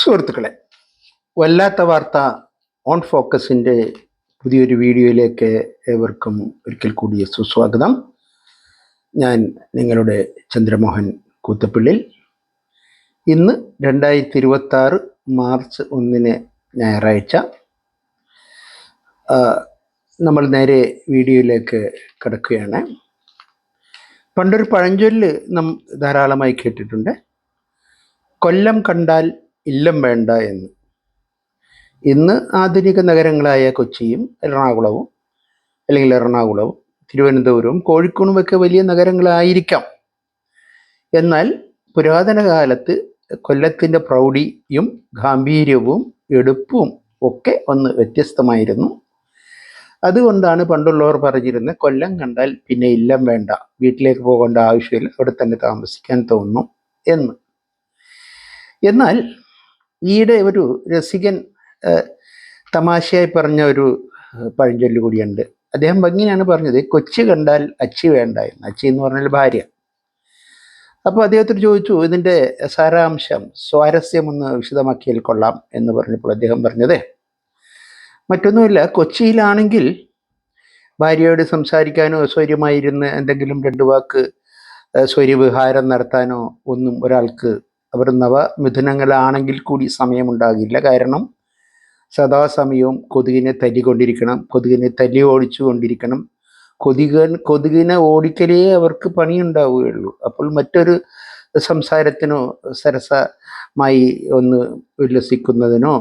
സുഹൃത്തുക്കളെ, വല്ലാത്ത വാർത്ത ഓൺ ഫോക്കസിൻ്റെ പുതിയൊരു വീഡിയോയിലേക്ക് ഏവർക്കും ഒരിക്കൽ കൂടി സുസ്വാഗതം. ഞാൻ നിങ്ങളുടെ ചന്ദ്രമോഹൻ കൂത്തപ്പിള്ളിൽ. ഇന്ന് 2026 മാർച്ച് 1 ഞായറാഴ്ച. നമ്മൾ നേരെ വീഡിയോയിലേക്ക് കിടക്കുകയാണ്. പണ്ടൊരു പഴഞ്ചൊല്ല് നാം ധാരാളമായി കേട്ടിട്ടുണ്ട്, കൊല്ലം കണ്ടാൽ ഇല്ലം വേണ്ട എന്ന്. ഇന്ന് ആധുനിക നഗരങ്ങളായ കൊച്ചിയും എറണാകുളവും തിരുവനന്തപുരവും കോഴിക്കോടും ഒക്കെ വലിയ നഗരങ്ങളായിരിക്കാം. എന്നാൽ പുരാതന കാലത്ത് കൊല്ലത്തിൻ്റെ പ്രൗഢിയും ഗാംഭീര്യവും എടുപ്പും ഒക്കെ ഒന്ന് വ്യത്യസ്തമായിരുന്നു. അതുകൊണ്ടാണ് പണ്ടുള്ളവർ പറഞ്ഞിരുന്നത്, കൊല്ലം കണ്ടാൽ പിന്നെ ഇല്ലം വേണ്ട, വീട്ടിലേക്ക് പോകേണ്ട ആവശ്യമില്ല, അവിടെ തന്നെ താമസിക്കാൻ തോന്നും എന്ന്. എന്നാൽ ഈയിടെ ഒരു രസികൻ തമാശയായി പറഞ്ഞ ഒരു പഴഞ്ചൊല്ല് കൂടിയുണ്ട്. അദ്ദേഹം ഭംഗിയാണ് പറഞ്ഞത്, കൊച്ചി കണ്ടാൽ അച്ചി വേണ്ട എന്ന്. അച്ചി എന്ന് പറഞ്ഞാൽ ഭാര്യ. അപ്പോൾ അദ്ദേഹത്തോട് ചോദിച്ചു, ഇതിൻ്റെ സാരാംശം, സ്വാരസ്യമൊന്ന് വിശദമാക്കിയാൽ കൊള്ളാം എന്ന് പറഞ്ഞപ്പോൾ അദ്ദേഹം പറഞ്ഞത്, മറ്റൊന്നുമില്ല, കൊച്ചിയിലാണെങ്കിൽ ഭാര്യയോട് സംസാരിക്കാനോ സ്വൈര്യമായിരുന്ന് എന്തെങ്കിലും രണ്ട് വാക്ക് സ്വൈര്യവിഹാരം നടത്താനോ ഒന്നും ഒരാൾക്ക്, അവർ നവമിഥുനങ്ങളാണെങ്കിൽ കൂടി സമയമുണ്ടാകില്ല. കാരണം സദാസമയവും കൊതുകിനെ തല്ലിക്കൊണ്ടിരിക്കണം, കൊതുകിനെ തല്ലി ഓടിച്ചു കൊണ്ടിരിക്കണം. കൊതുകിനെ ഓടിക്കലേ അവർക്ക് പണിയുണ്ടാവുകയുള്ളൂ. അപ്പോൾ മറ്റൊരു സംസാരത്തിനോ സരസമായി ഒന്ന് ഉല്ലസിക്കുന്നതിനോ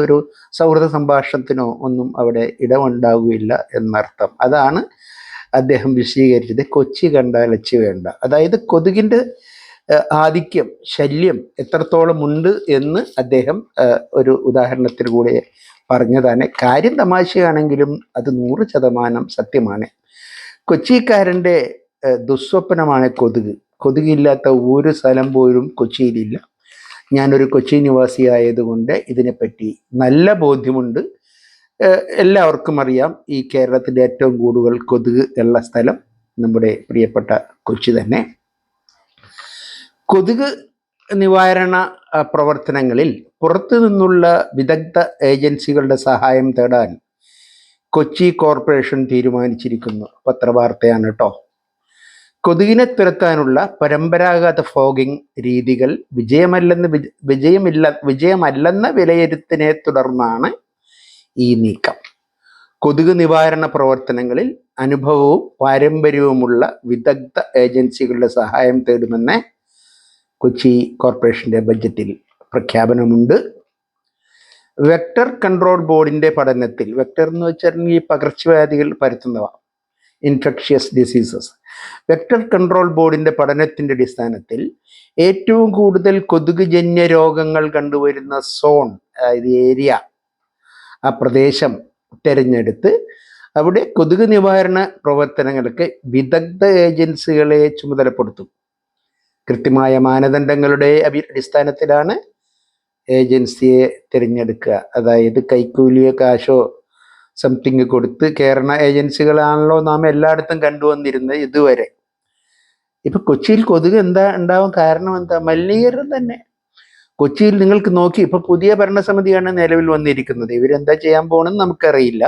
ഒരു സൗഹൃദ സംഭാഷണത്തിനോ ഒന്നും അവിടെ ഇടമുണ്ടാവുകയില്ല എന്നർത്ഥം. അതാണ് അദ്ദേഹം വിശദീകരിച്ചത്, കൊച്ചി കണ്ടാൽ അച്ചി വേണ്ട. അതായത് കൊതുകിൻ്റെ ആധിക്യം, ശല്യം എത്രത്തോളം ഉണ്ട് എന്ന് അദ്ദേഹം ഒരു ഉദാഹരണത്തിൽ കൂടെ പറഞ്ഞതാണ്. കാര്യം തമാശയാണെങ്കിലും അത് 100% സത്യമാണ്. കൊച്ചിക്കാരൻ്റെ ദുസ്വപ്നമാണ് കൊതുക്. കൊതുകില്ലാത്ത ഒരു സ്ഥലം പോലും കൊച്ചിയിലില്ല. ഞാനൊരു കൊച്ചി നിവാസിയായതുകൊണ്ട് ഇതിനെപ്പറ്റി നല്ല ബോധ്യമുണ്ട്. എല്ലാവർക്കും അറിയാം, ഈ കേരളത്തിൻ്റെ ഏറ്റവും കൂടുതൽ കൊതുക് ഉള്ള സ്ഥലം നമ്മുടെ പ്രിയപ്പെട്ട കൊച്ചി തന്നെ. കൊതുക് നിവാരണ പ്രവർത്തനങ്ങളിൽ പുറത്തു നിന്നുള്ള വിദഗ്ധ ഏജൻസികളുടെ സഹായം തേടാൻ കൊച്ചി കോർപ്പറേഷൻ തീരുമാനിച്ചിരിക്കുന്നു. പത്രവാർത്തയാണ് കേട്ടോ. കൊതുകിനെ തുരത്താനുള്ള പരമ്പരാഗത ഫോഗിംഗ് രീതികൾ വിജയമല്ലെന്ന വിലയിരുത്തലിനെ തുടർന്നാണ് ഈ നീക്കം. കൊതുക് നിവാരണ പ്രവർത്തനങ്ങളിൽ അനുഭവവും പാരമ്പര്യവുമുള്ള വിദഗ്ധ ഏജൻസികളുടെ സഹായം തേടുമെന്ന് കൊച്ചി കോർപ്പറേഷൻ്റെ ബഡ്ജറ്റിൽ പ്രഖ്യാപനമുണ്ട്. വെക്ടർ കൺട്രോൾ ബോർഡിൻ്റെ പഠനത്തിൽ, വെക്ടർ എന്ന് വെച്ചാൽ ഈ പകർച്ചവ്യാധികൾ പരത്തുന്നവ, ഇൻഫെക്ഷ്യസ് ഡിസീസസ്. വെക്ടർ കൺട്രോൾ ബോർഡിൻ്റെ പഠനത്തിൻ്റെ അടിസ്ഥാനത്തിൽ ഏറ്റവും കൂടുതൽ കൊതുകുജന്യ രോഗങ്ങൾ കണ്ടുവരുന്ന സോൺ, അതായത് ഏരിയ, ആ പ്രദേശം തിരഞ്ഞെടുത്ത് അവിടെ കൊതുക് നിവാരണ പ്രവർത്തനങ്ങൾക്ക് വിദഗ്ധ ഏജൻസികളെ ചുമതലപ്പെടുത്തും. കൃത്യമായ മാനദണ്ഡങ്ങളുടെ അടിസ്ഥാനത്തിലാണ് ഏജൻസിയെ തിരഞ്ഞെടുക്കുക. അതായത് കൈക്കൂലിയോ കാശോ സംതിങ് കൊടുത്ത് കയറുന്ന ഏജൻസികളാണല്ലോ നാം എല്ലായിടത്തും കണ്ടുവന്നിരുന്നത് ഇതുവരെ. ഇപ്പം കൊച്ചിയിൽ കൊതുക് ഉണ്ടാവാൻ കാരണം എന്താ? മലിനീകരണം തന്നെ. കൊച്ചിയിൽ നിങ്ങൾക്ക് നോക്കി, ഇപ്പം പുതിയ ഭരണസമിതിയാണ് നിലവിൽ വന്നിരിക്കുന്നത്. ഇവരെന്താ ചെയ്യാൻ പോകണമെന്ന് നമുക്കറിയില്ല.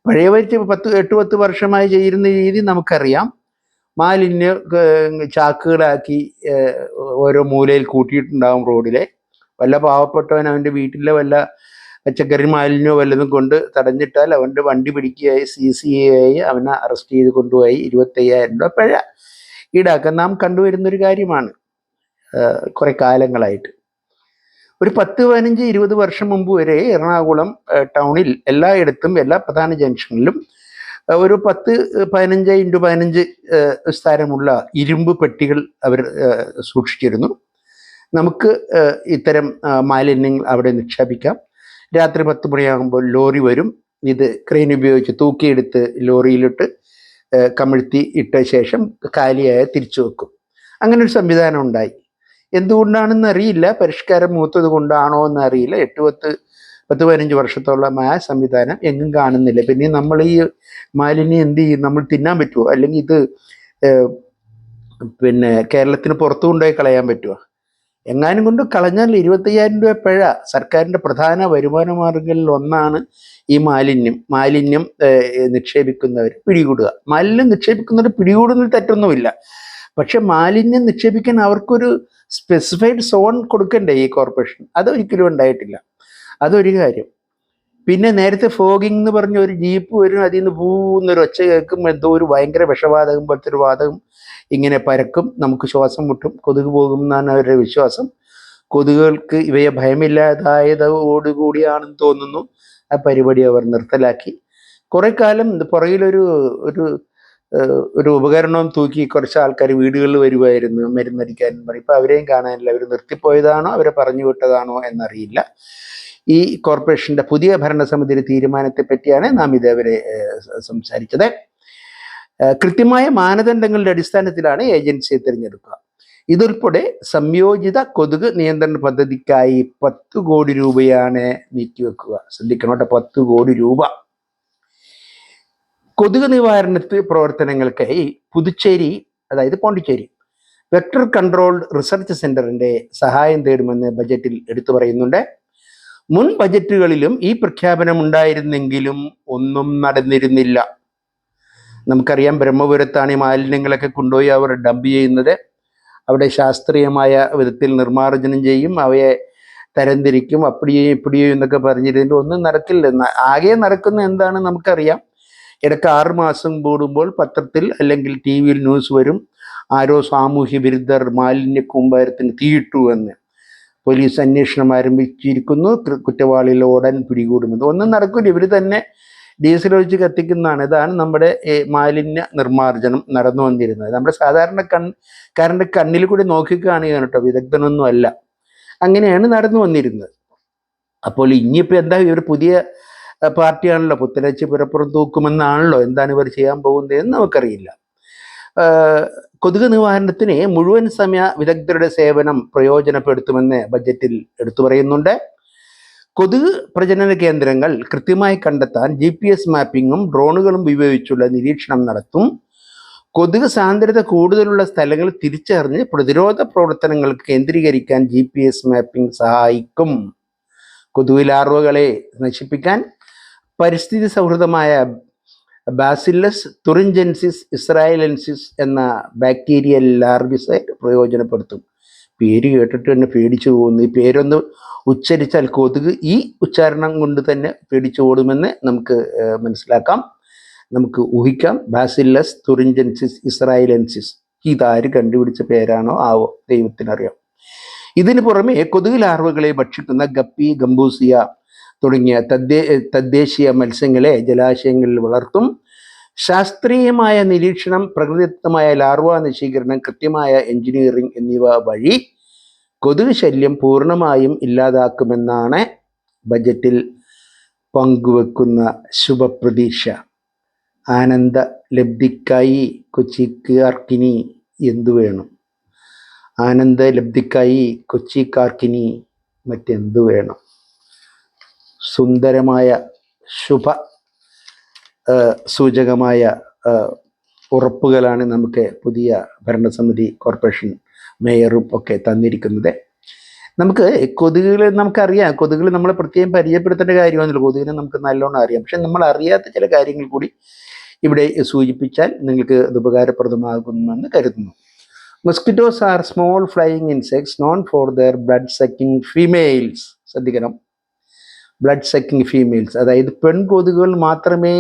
പഴയ 8-10 വർഷമായി ചെയ്യുന്ന രീതി നമുക്കറിയാം. മാലിന്യ ചാക്കുകളാക്കി ഓരോ മൂലയിൽ കൂട്ടിയിട്ടുണ്ടാകും റോഡിലെ. വല്ല പാവപ്പെട്ടവൻ അവൻ്റെ വീട്ടിലെ വല്ല പച്ചക്കറി മാലിന്യോ വല്ലതും കൊണ്ട് തടഞ്ഞിട്ടാൽ അവൻ്റെ വണ്ടി പിടിക്കുകയായി, CCAയി അവനെ അറസ്റ്റ് ചെയ്ത് കൊണ്ടുപോയി 25,000 രൂപ പിഴ ഈടാക്കാൻ നാം കണ്ടുവരുന്നൊരു കാര്യമാണ് കുറേ കാലങ്ങളായിട്ട്. ഒരു 10-15-20 വർഷം മുമ്പ് വരെ എറണാകുളം ടൗണിൽ എല്ലായിടത്തും, എല്ലാ പ്രധാന ജംഗ്ഷനിലും ഒരു 10-15x15 സ്ഥാനമുള്ള ഇരുമ്പ് പെട്ടികൾ അവർ സൂക്ഷിച്ചിരുന്നു. നമുക്ക് ഇത്തരം മാലിന്യങ്ങൾ അവിടെ നിക്ഷേപിക്കാം. രാത്രി 10 മണിയാകുമ്പോൾ ലോറി വരും, ഇത് ക്രെയിൻ ഉപയോഗിച്ച് തൂക്കിയെടുത്ത് ലോറിയിലിട്ട് കമിഴ്ത്തി ഇട്ട ശേഷം കാലിയായ തിരിച്ചു വെക്കും. അങ്ങനെ ഒരു സംവിധാനം ഉണ്ടായി. എന്തുകൊണ്ടാണെന്ന് അറിയില്ല, പരിഷ്കാരം മൂത്തത് കൊണ്ടാണോ എന്ന് അറിയില്ല. 10-15 വർഷത്തോളം ആ സംവിധാനം എങ്ങും കാണുന്നില്ല. പിന്നെ നമ്മൾ ഈ മാലിന്യം എന്ത് ചെയ്യും? നമ്മൾ തിന്നാൻ പറ്റുമോ? അല്ലെങ്കിൽ ഇത് കേരളത്തിന് പുറത്തു കൊണ്ടുപോയി കളയാൻ പറ്റുമോ? എങ്ങാനും കൊണ്ട് കളഞ്ഞാൽ 25,000 രൂപ പിഴ. സർക്കാരിൻ്റെ പ്രധാന വരുമാന മാർഗങ്ങളിൽ ഒന്നാണ് ഈ മാലിന്യം നിക്ഷേപിക്കുന്നവർ പിടികൂടുക. മാലിന്യം നിക്ഷേപിക്കുന്നവർ പിടികൂടുന്നതിൽ തെറ്റൊന്നുമില്ല. പക്ഷെ മാലിന്യം നിക്ഷേപിക്കാൻ അവർക്കൊരു സ്പെസിഫൈഡ് സോൺ കൊടുക്കണ്ടേ ഈ കോർപ്പറേഷൻ? അതൊരിക്കലും ഉണ്ടായിട്ടില്ല. അതൊരു കാര്യം. പിന്നെ നേരത്തെ ഫോഗിങ് എന്ന് പറഞ്ഞ ഒരു ജീപ്പ് വരും, അതിൽ നിന്ന് പൂന്നൊരു ഒച്ച കേൾക്കും, എന്തോ ഒരു ഭയങ്കര വിഷവാതകം പോലത്തെ ഒരു വാതകം ഇങ്ങനെ പരക്കും, നമുക്ക് ശ്വാസം മുട്ടും, കൊതുക് പോകും എന്നാണ് അവരുടെ വിശ്വാസം. കൊതുകുകൾക്ക് ഇവയെ ഭയമില്ലാതായതോടുകൂടിയാണെന്ന് തോന്നുന്നു ആ പരിപാടി അവർ നിർത്തലാക്കി. കുറെ കാലം പുറകിലൊരു ഒരു ഒരു ഉപകരണവും തൂക്കി കുറച്ച് ആൾക്കാർ വീടുകളിൽ വരുമായിരുന്നു മരുന്നടിക്കാനും പറയും. ഇപ്പം അവരെയും കാണാനില്ല. അവർ നിർത്തിപ്പോയതാണോ അവരെ പറഞ്ഞു വിട്ടതാണോ എന്നറിയില്ല. ഈ കോർപ്പറേഷൻ്റെ പുതിയ ഭരണസമിതിയുടെ തീരുമാനത്തെ പറ്റിയാണ് നാം ഇതേവരെ സംസാരിച്ചത്. കൃത്യമായ മാനദണ്ഡങ്ങളുടെ അടിസ്ഥാനത്തിലാണ് ഏജൻസിയെ തിരഞ്ഞെടുക്കുക. ഇതുൾപ്പെടെ സംയോജിത കൊതുക് നിയന്ത്രണ പദ്ധതിക്കായി 10 കോടി രൂപയാണ് നീക്കിവെക്കുക. ശ്രദ്ധിക്കണം കേട്ടോ, 10 കോടി രൂപ. കൊതുക് നിവാരണ പ്രവർത്തനങ്ങൾക്കായി പുതുച്ചേരി, അതായത് പോണ്ടിച്ചേരി വെക്ടർ കൺട്രോൾഡ് റിസർച്ച് സെന്ററിന്റെ സഹായം തേടുമെന്ന് ബജറ്റിൽ എടുത്തു പറയുന്നുണ്ട്. മുൻ ബജറ്റുകളിലും ഈ പ്രഖ്യാപനം ഉണ്ടായിരുന്നെങ്കിലും ഒന്നും നടന്നിരുന്നില്ല. നമുക്കറിയാം, ബ്രഹ്മപുരത്താണ് ഈ മാലിന്യങ്ങളൊക്കെ കൊണ്ടുപോയി അവർ ഡംപ് ചെയ്യുന്നത്. അവിടെ ശാസ്ത്രീയമായ വിധത്തിൽ നിർമ്മാർജ്ജനം ചെയ്യും, അവയെ തരംതിരിക്കും, അപ്പടിയോ ഇപ്പടിയോ എന്നൊക്കെ പറഞ്ഞിരുന്നിട്ട് ഒന്നും നടക്കില്ല. ആകെ നടക്കുന്ന എന്താണ് നമുക്കറിയാം. ഇടയ്ക്ക് 6 മാസം കൂടുമ്പോൾ പത്രത്തിൽ അല്ലെങ്കിൽ ടി വിയിൽ ന്യൂസ് വരും, ആരോ സാമൂഹ്യ വിരുദ്ധർ മാലിന്യ കൂമ്പാരത്തിന് തീയിട്ടു എന്ന്. പോലീസ് അന്വേഷണം ആരംഭിച്ചിരിക്കുന്നു, കുറ്റവാളികൾ ഉടൻ പിടികൂടുമെന്ന്. ഒന്നും നടക്കില്ല. ഇവർ തന്നെ ഡീസൽ ഒഴിച്ച് കത്തിക്കുന്നതാണ്. ഇതാണ് നമ്മുടെ മാലിന്യ നിർമ്മാർജ്ജനം നടന്നു വന്നിരുന്നത്. നമ്മുടെ സാധാരണക്കാരൻ്റെ കണ്ണിൽ കൂടി നോക്കിക്കാണുകയാണ് കേട്ടോ, വിദഗ്ധനൊന്നും അല്ല. അങ്ങനെയാണ് നടന്നു വന്നിരുന്നത്. അപ്പോൾ ഇനിയിപ്പോൾ എന്താ, ഇവർ പുതിയ പാർട്ടിയാണല്ലോ, പുത്തനച്ച് പുരപ്പുറം തൂക്കുമെന്നാണല്ലോ. എന്താണ് ഇവർ ചെയ്യാൻ പോകുന്നതെന്ന് നമുക്കറിയില്ല. കൊതുക് നിവാരണത്തിന് മുഴുവൻ സമയ വിദഗ്ധരുടെ സേവനം പ്രയോജനപ്പെടുത്തുമെന്ന് ബജറ്റിൽ എടുത്തു പറയുന്നുണ്ട്. കൊതുക് പ്രജനന കേന്ദ്രങ്ങൾ കൃത്യമായി കണ്ടെത്താൻ GPS മാപ്പിങ്ങും ഡ്രോണുകളും ഉപയോഗിച്ചുള്ള നിരീക്ഷണം നടത്തും. കൊതുക് സാന്ദ്രത കൂടുതലുള്ള സ്ഥലങ്ങൾ തിരിച്ചറിഞ്ഞ് പ്രതിരോധ പ്രവർത്തനങ്ങൾക്ക് കേന്ദ്രീകരിക്കാൻ GPS മാപ്പിംഗ് സഹായിക്കും. കൊതുക് ലാർവകളെ നശിപ്പിക്കാൻ പരിസ്ഥിതി സൗഹൃദമായ ബാസില്ലസ് തുറിഞ്ചെൻസിസ് ഇസ്രായേലൻസിസ് എന്ന ബാക്ടീരിയൽ ലാർവിസൈഡ് പ്രയോജനപ്പെടുത്തും. പേര് കേട്ടിട്ട് തന്നെ പേടിച്ചു പോകുന്നു. ഈ പേരൊന്ന് ഉച്ചരിച്ചാൽ കൊതുക് ഈ ഉച്ചാരണം കൊണ്ട് തന്നെ പേടിച്ചു ഓടുമെന്ന് നമുക്ക് മനസ്സിലാക്കാം, നമുക്ക് ഊഹിക്കാം. ബാസില്ലസ് തുറിഞ്ചെൻസിസ് ഇസ്രായേലൻസിസ്, ഇതാര് കണ്ടുപിടിച്ച പേരാണോ ആവോ, ദൈവത്തിനറിയാം. ഇതിന് പുറമെ കൊതുക് ലാർവകളെ ഭക്ഷിക്കുന്ന ഗപ്പി, ഗംബൂസിയ തുടങ്ങിയ തദ്ദേശീയ മത്സ്യങ്ങളെ ജലാശയങ്ങളിൽ വളർത്തും. ശാസ്ത്രീയമായ നിരീക്ഷണം, പ്രകൃതിദത്തമായ ലാർവ നശീകരണം, കൃത്യമായ എഞ്ചിനീയറിംഗ് എന്നിവ വഴി കൊതുക് ശല്യം പൂർണ്ണമായും ഇല്ലാതാക്കുമെന്നാണ് ബജറ്റിൽ പങ്കുവെക്കുന്ന ശുഭപ്രതീക്ഷ. ആനന്ദ ലബ്ധിക്കായി കൊച്ചിക്കാർക്കിനി എന്തു വേണം? ആനന്ദ ലബ്ധിക്കായി കൊച്ചിക്കാർക്കിനി മറ്റെന്തു വേണം? സുന്ദരമായ ശുഭ സൂചകമായ ഉറപ്പുകളാണ് നമുക്ക് പുതിയ ഭരണസമിതി, കോർപ്പറേഷൻ മേയറും ഒക്കെ തന്നിരിക്കുന്നത്. നമുക്ക് കൊതുകുകൾ നമുക്കറിയാം, കൊതുകുകൾ നമ്മളെ പ്രത്യേകം പരിചയപ്പെടുത്തേണ്ട കാര്യമൊന്നുമില്ല. കൊതുകിനെ നമുക്ക് നല്ലോണം അറിയാം. പക്ഷെ നമ്മൾ അറിയാത്ത ചില കാര്യങ്ങൾ കൂടി ഇവിടെ സൂചിപ്പിച്ചാൽ നിങ്ങൾക്ക് ഇത് ഉപകാരപ്രദമാകുമെന്ന് കരുതുന്നു. Mosquitoes are small flying insects known for their blood sucking females. ശ്രദ്ധിക്കണം, ബ്ലഡ് സക്കിങ് ഫീമെയിൽസ്, അതായത് പെൺകൊതുകുകൾ മാത്രമേ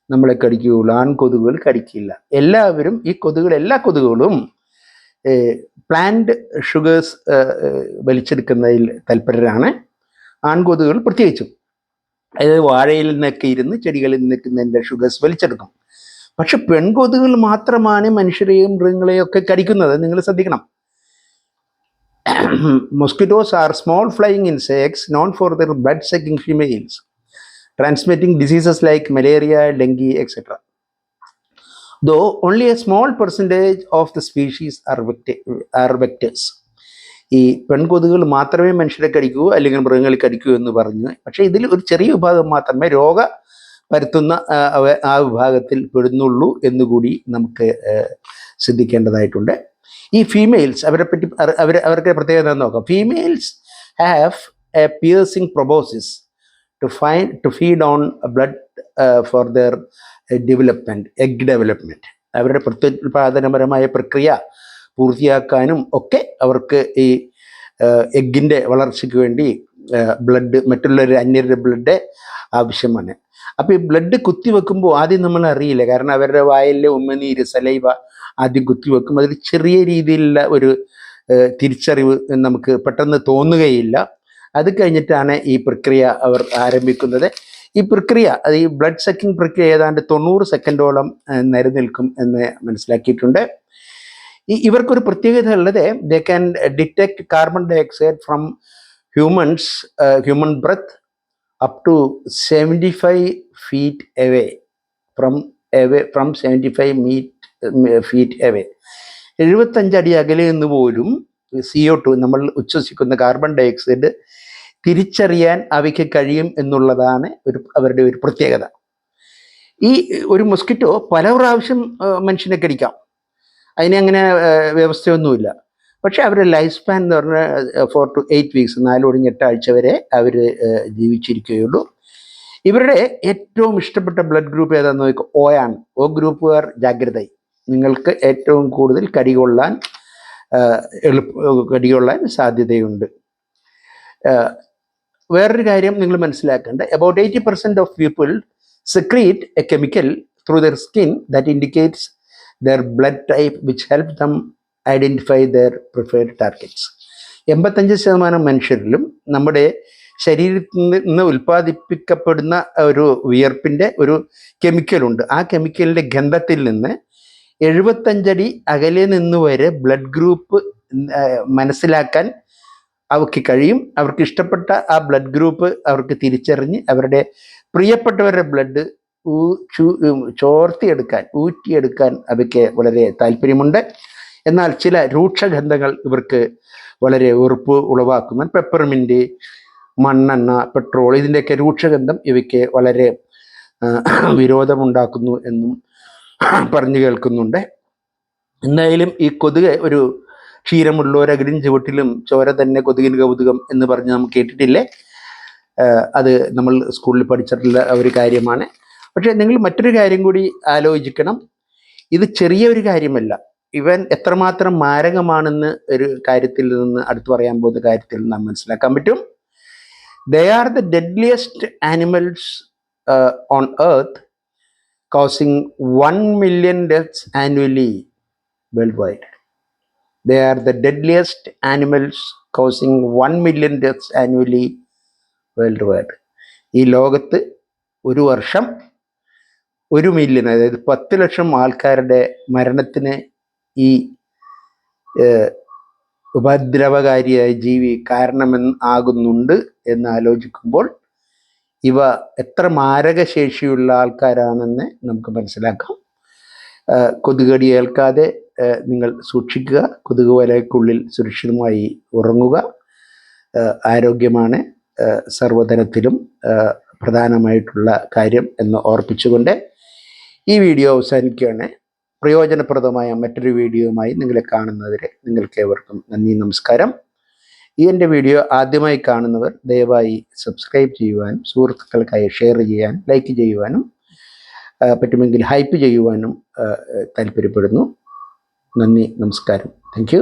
നമ്മളെ കടിക്കുകയുള്ളൂ, ആൺകൊതുകുകൾ കടിക്കില്ല. എല്ലാവരും ഈ കൊതുകുകൾ, എല്ലാ കൊതുകുകളും പ്ലാന്റ് ഷുഗേഴ്സ് വലിച്ചെടുക്കുന്നതിൽ തൽപരരാണ്, ആൺകൊതുകുകൾ പ്രത്യേകിച്ചും. അതായത് വാഴയിൽ നിന്നൊക്കെ ഇരുന്ന് ചെടികളിൽ നിൽക്കുന്നതിൻ്റെ ഷുഗേഴ്സ് വലിച്ചെടുക്കും. പക്ഷെ പെൺകൊതുകുകൾ മാത്രമാണ് മനുഷ്യരെയും മൃഗങ്ങളെയും ഒക്കെ കടിക്കുന്നത്. നിങ്ങൾ ശ്രദ്ധിക്കണം. Mosquitoes are small flying insects known for their blood-sucking females, transmitting diseases like malaria, dengue, etc. Though only a small percentage of the species are vectors. ഈ പെൺകൊതുകുകൾ മാത്രമേ മനുഷ്യരെ കടിക്കൂ അല്ലെങ്കിൽ മൃഗങ്ങളെ കടിക്കൂ എന്ന് പറഞ്ഞു. പക്ഷേ ഇതിൽ ഒരു ചെറിയ വിഭാഗം മാത്രമേ രോഗ പരത്തുന്ന ആ വിഭാഗത്തിൽ പെടുന്നുള്ളൂ എന്നുകൂടി നമുക്ക് ശ്രദ്ധിക്കേണ്ടതായിട്ടുണ്ട്. ഈ ഫീമെയിൽസ് അവരെ പറ്റി അവർക്ക് പ്രത്യേകത നോക്കാം. Females have a piercing proboscis to feed on blood for their development, egg development. അവരുടെ പ്രത്യുൽപാദനപരമായ പ്രക്രിയ പൂർത്തിയാക്കാനും ഒക്കെ അവർക്ക് ഈ എഗ്ഗിൻ്റെ വളർച്ചയ്ക്ക് വേണ്ടി ബ്ലഡ്, മറ്റുള്ളൊരു അന്യരുടെ ബ്ലഡ് ആവശ്യമാണ്. അപ്പോൾ ഈ ബ്ലഡ് കുത്തിവെക്കുമ്പോൾ ആദ്യം നമ്മൾ അറിയില്ല, കാരണം അവരുടെ വായിലെ ഉമ്മനീര്, സലൈവ ആദ്യം കുത്തിവെക്കും. അതിൽ ചെറിയ രീതിയിലുള്ള ഒരു തിരിച്ചറിവ് നമുക്ക് പെട്ടെന്ന് തോന്നുകയില്ല. അത് കഴിഞ്ഞിട്ടാണ് ഈ പ്രക്രിയ അവർ ആരംഭിക്കുന്നത്. ഈ പ്രക്രിയ, അത് ഈ ബ്ലഡ് സക്കിംഗ് പ്രക്രിയ ഏതാണ്ട് 90 സെക്കൻഡോളം നിലനിൽക്കും എന്ന് മനസ്സിലാക്കിയിട്ടുണ്ട്. ഇവർക്കൊരു പ്രത്യേകത ഉള്ളത്, they can detect carbon dioxide from human breath up to 75 feet away, from 75 feet away. 75 അടി അകലെ നിന്ന് പോലും CO2, നമ്മൾ ഉച്ഛ്വസിക്കുന്ന കാർബൺ ഡയോക്സൈഡ് തിരിച്ചറിയാൻ അവയ്ക്ക് കഴിയും എന്നുള്ളതാണ് അവരുടെ ഒരു പ്രത്യേകത. ഈ ഒരു മൊസ്കിറ്റോ പല പ്രാവശ്യം മനുഷ്യനെ കടിക്കാം, അതിനങ്ങനെ വ്യവസ്ഥയൊന്നുമില്ല. പക്ഷെ അവരുടെ ലൈഫ് സ്പാൻ എന്ന് പറഞ്ഞാൽ 4 to 8 weeks, 4 to 8 ആഴ്ച വരെ അവർ ജീവിച്ചിരിക്കുകയുള്ളൂ. ഇവരുടെ ഏറ്റവും ഇഷ്ടപ്പെട്ട ബ്ലഡ് ഗ്രൂപ്പ് ഏതാണെന്ന് നോക്കുക, O ആണ്. O ഗ്രൂപ്പുകാർ ജാഗ്രതയായി, നിങ്ങൾക്ക് ഏറ്റവും കൂടുതൽ കടികൊള്ളാൻ സാധ്യതയുണ്ട്. വേറൊരു കാര്യം നിങ്ങൾ മനസ്സിലാക്കേണ്ട, about 80% of people secrete a chemical through their skin that indicates their blood type, which helps them identify their preferred targets. 85% മനുഷ്യരിലും നമ്മുടെ ശരീരത്തിൽ നിന്ന് ഉൽപ്പാദിപ്പിക്കപ്പെടുന്ന ഒരു വിയർപ്പിൻ്റെ ഒരു കെമിക്കലുണ്ട്. ആ കെമിക്കലിൻ്റെ ഗന്ധത്തിൽ നിന്ന് 75 അടി അകലെ നിന്ന് വരെ ബ്ലഡ് ഗ്രൂപ്പ് മനസ്സിലാക്കാൻ അവർക്ക് കഴിയും. അവർക്ക് ഇഷ്ടപ്പെട്ട ആ ബ്ലഡ് ഗ്രൂപ്പ് അവർക്ക് തിരിച്ചറിഞ്ഞ് അവരുടെ പ്രിയപ്പെട്ടവരുടെ ബ്ലഡ് ഊറ്റിയെടുക്കാൻ അവയ്ക്ക് വളരെ താല്പര്യമുണ്ട്. എന്നാൽ ചില രൂക്ഷഗന്ധങ്ങൾ ഇവർക്ക് വളരെ വെറുപ്പ് ഉളവാക്കുന്ന പെപ്പർമിൻറ്റ്, മണ്ണെണ്ണ, പെട്രോൾ, ഇതിൻ്റെയൊക്കെ രൂക്ഷഗന്ധം ഇവയ്ക്ക് വളരെ വിരോധമുണ്ടാക്കുന്നു എന്നും പറഞ്ഞു കേൾക്കുന്നുണ്ട്. എന്തായാലും ഈ കൊതുക് ഒരു ക്ഷീരമുള്ളോരകിടിൻ ചുവട്ടിലും ചോര തന്നെ കൊതുകിന് കൗതുകം എന്ന് പറഞ്ഞ് നാം കേട്ടിട്ടില്ലേ? അത് നമ്മൾ സ്കൂളിൽ പഠിച്ചിട്ടുള്ള ഒരു കാര്യമാണ്. പക്ഷേ നിങ്ങൾ മറ്റൊരു കാര്യം കൂടി ആലോചിക്കണം. ഇത് ചെറിയ ഒരു കാര്യമല്ല. ഇവൻ എത്രമാത്രം മാരകമാണെന്ന് ഒരു കാര്യത്തിൽ നിന്ന്, അടുത്ത് പറയാൻ പോകുന്ന കാര്യത്തിൽ നാം മനസ്സിലാക്കാൻ പറ്റും. They are the deadliest animals on earth, causing 1 million deaths annually worldwide. They are the deadliest animals causing 1 million deaths annually worldwide. ഈ ലോകത്ത് ഒരു വർഷം 1 മില്യൺ, അതായത് 10 ലക്ഷം ആൾക്കാരുടെ മരണത്തിന് ഈ ഉപദ്രവകാരിയായ ജീവി കാരണമെന്നാകുന്നുണ്ട് എന്ന് ആലോചിക്കുമ്പോൾ ഇവ എത്ര മാരകശേഷിയുള്ള ആൾക്കാരാണെന്ന് നമുക്ക് മനസ്സിലാക്കാം. കൊതുകടി ഏൽക്കാതെ നിങ്ങൾ സൂക്ഷിക്കുക. കൊതുക് വലയ്ക്കുള്ളിൽ സുരക്ഷിതമായി ഉറങ്ങുക. ആരോഗ്യമാണ് സർവ്വതരത്തിലും പ്രധാനമായിട്ടുള്ള കാര്യം എന്ന് ഓർപ്പിച്ചുകൊണ്ട് ഈ വീഡിയോ അവസാനിക്കുകയാണ്. പ്രയോജനപ്രദമായ മറ്റൊരു വീഡിയോയുമായി നിങ്ങളെ കാണുന്നവരെ നിങ്ങൾക്ക് ഏവർക്കും നന്ദി, നമസ്കാരം. എൻ്റെ വീഡിയോ ആദ്യമായി കാണുന്നവർ ദയവായി സബ്സ്ക്രൈബ് ചെയ്യുവാനും സുഹൃത്തുക്കൾക്കായി ഷെയർ ചെയ്യാനും ലൈക്ക് ചെയ്യുവാനും പറ്റുമെങ്കിൽ ഹൈപ്പ് ചെയ്യുവാനും താല്പര്യപ്പെടുന്നു. നന്ദി, നമസ്കാരം. Thank you.